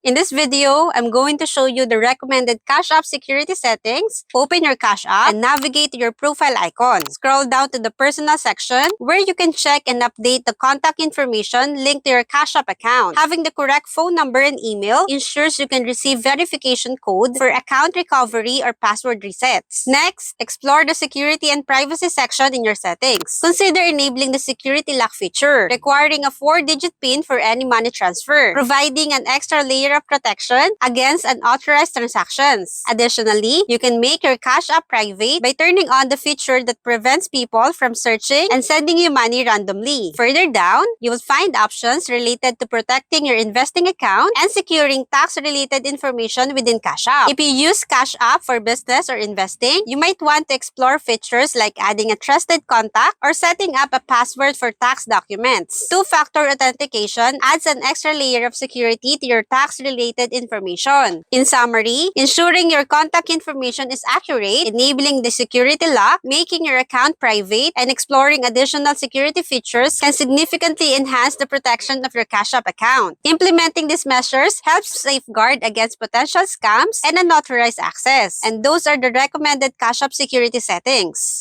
In this video, I'm going to show you the recommended Cash App security settings. Open your Cash App and navigate to your profile icon. Scroll down to the personal section where you can check and update the contact information linked to your Cash App account. Having the correct phone number and email ensures you can receive verification code for account recovery or password resets. Next, explore the security and privacy section in your settings. Consider enabling the security lock feature, requiring a 4-digit PIN for any money transfer, providing an extra layer of protection against unauthorized transactions. Additionally, you can make your Cash App private by turning on the feature that prevents people from searching and sending you money randomly. Further down, you will find options related to protecting your investing account and securing tax-related information within Cash App. If you use Cash App for business or investing, you might want to explore features like adding a trusted contact or setting up a password for tax documents. Two-factor authentication adds an extra layer of security to your tax-related information. In summary, ensuring your contact information is accurate, enabling the security lock, making your account private, and exploring additional security features can significantly enhance the protection of your Cash App account. Implementing these measures helps safeguard against potential scams and unauthorized access. And those are the recommended Cash App security settings.